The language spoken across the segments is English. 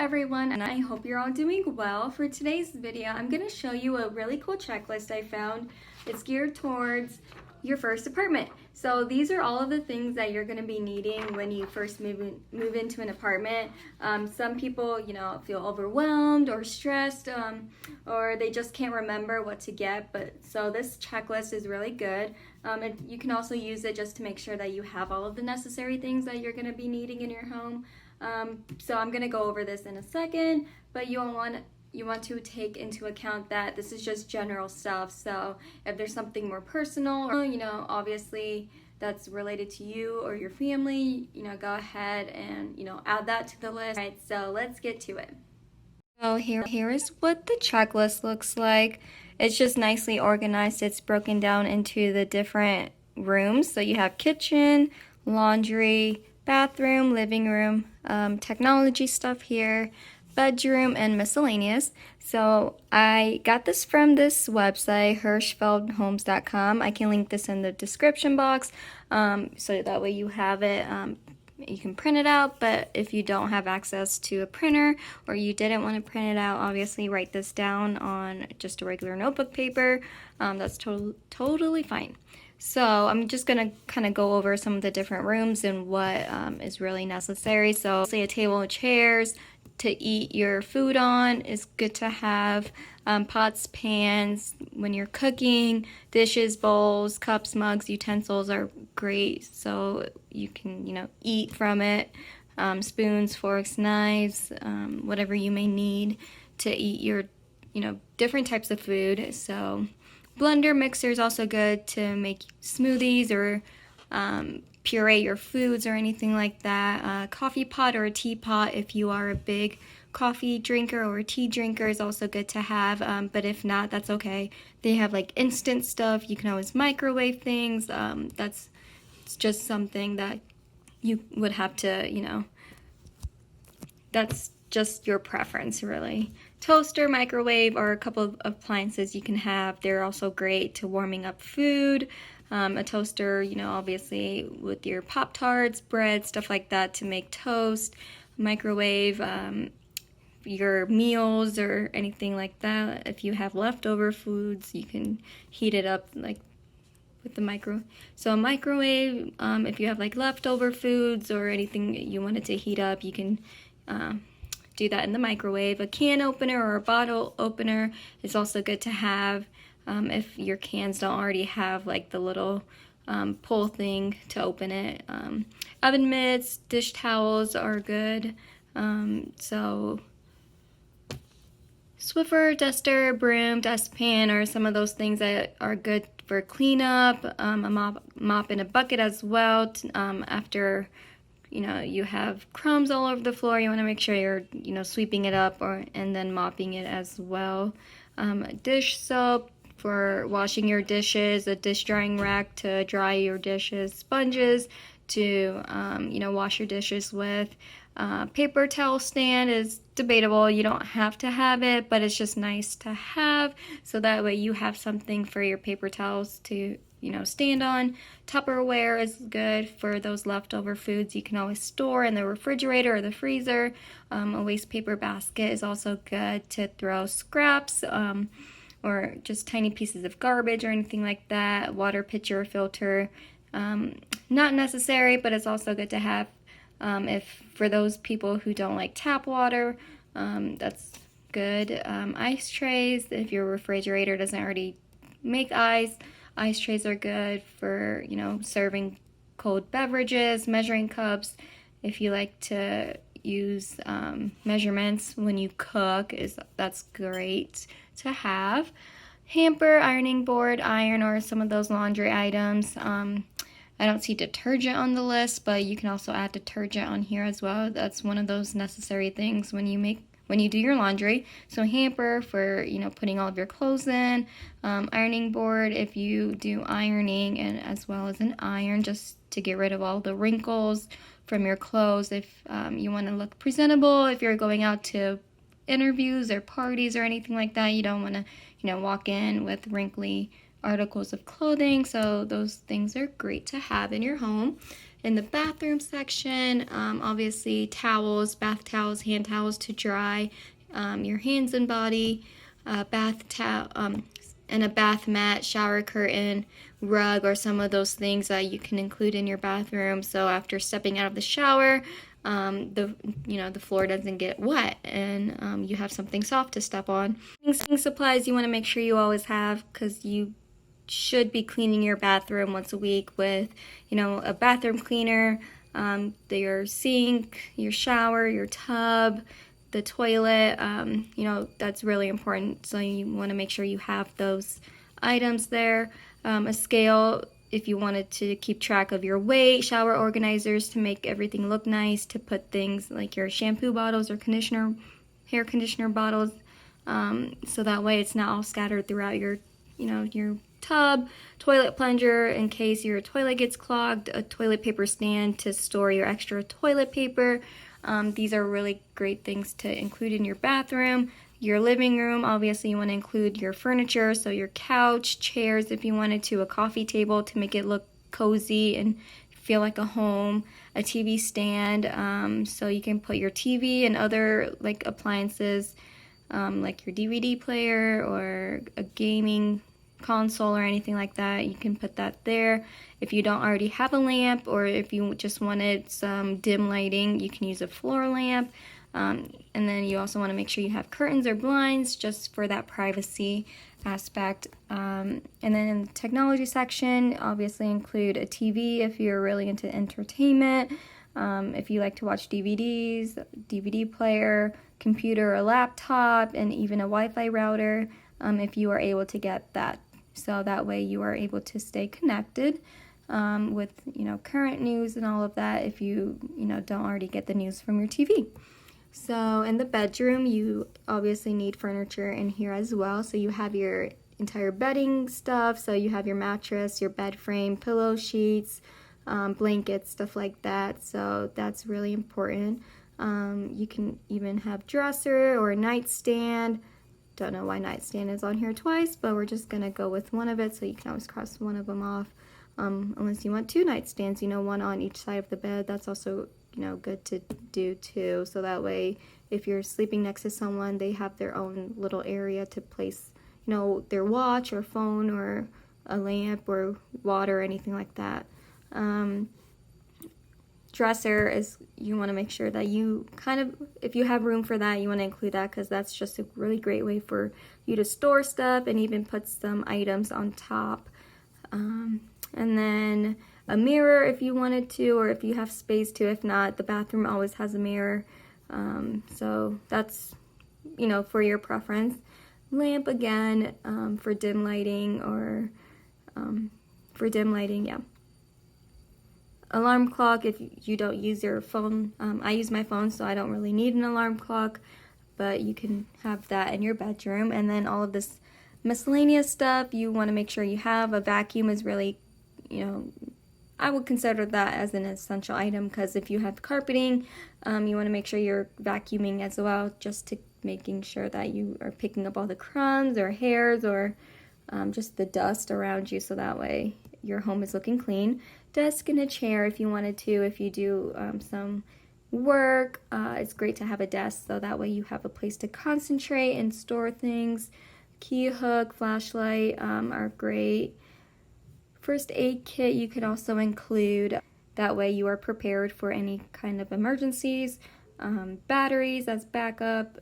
everyone, and I hope you're all doing well. For today's video, I'm going to show you a really cool checklist I found. It's geared towards your first apartment. So these are all of the things that you're going to be needing when you first move into an apartment. Some people, feel overwhelmed or stressed, or they just can't remember what to get. So this checklist is really good. And you can also use it just to make sure that you have all of the necessary things that you're going to be needing in your home. So I'm going to go over this in a second, but you want to take into account that this is just general stuff. So if there's something more personal, or, obviously that's related to you or your family, go ahead and, add that to the list. All right, so let's get to it. So here is what the checklist looks like. It's just nicely organized. It's broken down into the different rooms. So you have kitchen, laundry, bathroom, living room, technology stuff here, bedroom, and miscellaneous. So I got this from this website, hirschfeldhomes.com. I can link this in the description box, so that way you have it. You can print it out, but if you don't have access to a printer or you didn't want to print it out, obviously write this down on just a regular notebook paper. That's totally fine. So I'm just going to kind of go over some of the different rooms and what is really necessary. So say a table and chairs to eat your food on is good to have. Pots, pans, when you're cooking, dishes, bowls, cups, mugs, utensils are great so you can, eat from it. Spoons, forks, knives, whatever you may need to eat your, different types of food. So blender mixer is also good to make smoothies or puree your foods or anything like that. Coffee pot or a teapot if you are a big coffee drinker or a tea drinker is also good to have, but if not, that's okay. They have like instant stuff. You can always microwave things. That's just something that you would have to, that's just your preference really. Toaster, microwave, or a couple of appliances you can have. They're also great to warming up food. A toaster, obviously with your Pop-Tarts, bread, stuff like that to make toast. Microwave, your meals or anything like that. If you have leftover foods, you can heat it up like with the micro. So a microwave, if you have like leftover foods or anything you wanted to heat up, you can do that in the microwave. A can opener or a bottle opener is also good to have if your cans don't already have like the little pull thing to open it. Oven mitts, dish towels are good. So Swiffer, duster, broom, dustpan are some of those things that are good for cleanup. A mop and a bucket as well. After you have crumbs all over the floor, you want to make sure you're sweeping it up and then mopping it as well. Dish soap for washing your dishes, a dish drying rack to dry your dishes, sponges to wash your dishes with. Paper towel stand is debatable. You don't have to have it, but it's just nice to have, so that way you have something for your paper towels to stand on. Tupperware is good for those leftover foods you can always store in the refrigerator or the freezer. A waste paper basket is also good to throw scraps or just tiny pieces of garbage or anything like that. Water pitcher or filter, not necessary, but it's also good to have. If for those people who don't like tap water, that's good. Ice trays, if your refrigerator doesn't already make ice trays are good for, serving cold beverages. Measuring cups, if you like to use measurements when you cook, that's great to have. Hamper, ironing board, iron, or some of those laundry items. I don't see detergent on the list, but you can also add detergent on here as well. That's one of those necessary things when you do your laundry. So hamper for, putting all of your clothes in. Ironing board if you do ironing, and as well as an iron just to get rid of all the wrinkles from your clothes. If you want to look presentable, if you're going out to interviews or parties or anything like that, you don't want to, walk in with wrinkly articles of clothing. So those things are great to have in your home. In the bathroom section, obviously towels, bath towels, hand towels to dry your hands and body, bath towel, and a bath mat, shower curtain, rug, or some of those things that you can include in your bathroom. So after stepping out of the shower, the floor doesn't get wet, and you have something soft to step on. Cleaning supplies you want to make sure you always have, because you should be cleaning your bathroom once a week with, a bathroom cleaner, your sink, your shower, your tub, the toilet. That's really important. So you want to make sure you have those items there. A scale if you wanted to keep track of your weight, shower organizers to make everything look nice, to put things like your shampoo bottles or hair conditioner bottles, so that way it's not all scattered throughout your tub. Toilet plunger in case your toilet gets clogged. A toilet paper stand to store your extra toilet paper. These are really great things to include in your bathroom. Your living room, obviously you want to include your furniture, so your couch, chairs if you wanted to, a coffee table to make it look cozy and feel like a home, a TV stand, so you can put your TV and other like appliances, like your DVD player or a gaming console or anything like that. You can put that there. If you don't already have a lamp, or if you just wanted some dim lighting, you can use a floor lamp. And then you also want to make sure you have curtains or blinds just for that privacy aspect. And then in the technology section, obviously include a TV if you're really into entertainment. If you like to watch DVDs, DVD player, computer or laptop, and even a Wi-Fi router, if you are able to get that. So that way you are able to stay connected with current news and all of that if you don't already get the news from your TV. So in the bedroom, you obviously need furniture in here as well. So you have your entire bedding stuff. So you have your mattress, your bed frame, pillow sheets, blankets, stuff like that. So that's really important. You can even have dresser or a nightstand. Don't know why nightstand is on here twice, but we're just gonna go with one of it, so you can always cross one of them off. Unless you want two nightstands, one on each side of the bed. That's also good to do too, so that way if you're sleeping next to someone, they have their own little area to place their watch or phone or a lamp or water or anything like that. Dresser is, you want to make sure that you if you have room for that, you want to include that, because that's just a really great way for you to store stuff and even put some items on top. And then a mirror if you wanted to, or if you have space to. If not, the bathroom always has a mirror, so that's for your preference. Lamp again, for dim lighting, or yeah. Alarm clock if you don't use your phone. I use my phone, so I don't really need an alarm clock, but you can have that in your bedroom. And then all of this miscellaneous stuff you want to make sure you have. A vacuum is really, I would consider that as an essential item, because if you have carpeting, you want to make sure you're vacuuming as well, just to making sure that you are picking up all the crumbs or hairs or just the dust around you, so that way your home is looking clean. Desk and a chair if you wanted to. If you do some work, it's great to have a desk, so that way you have a place to concentrate and store things. Key hook, flashlight are great. First aid kit you could also include. That way you are prepared for any kind of emergencies. Batteries as backup.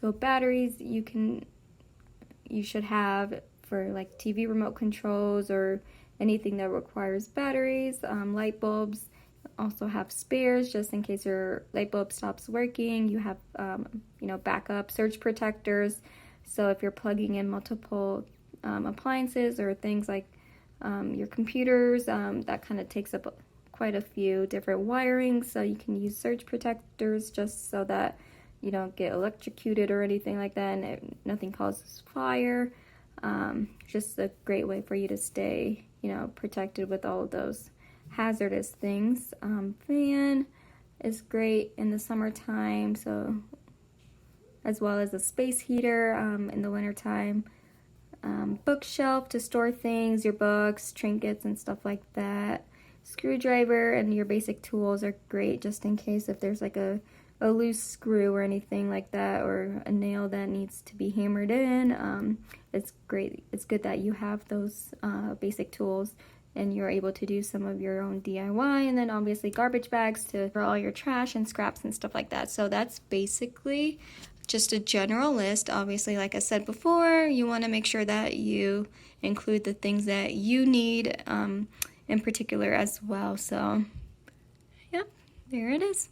So batteries you should have for like TV remote controls or anything that requires batteries. Light bulbs also have spares just in case your light bulb stops working. You have backup surge protectors, so if you're plugging in multiple appliances or things like your computers, that kind of takes up quite a few different wirings, so you can use surge protectors just so that you don't get electrocuted or anything like that, and nothing causes fire. Just a great way for you to stay protected with all of those hazardous things. Fan is great in the summertime, so as well as a space heater in the wintertime. Bookshelf to store things, your books, trinkets, and stuff like that. screwdriver and your basic tools are great just in case if there's like a loose screw or anything like that, or a nail that needs to be hammered in. It's great. It's good that you have those basic tools and you're able to do some of your own DIY, and then obviously garbage bags for all your trash and scraps and stuff like that. So that's basically just a general list. Obviously, like I said before, you want to make sure that you include the things that you need in particular as well. So yeah, there it is.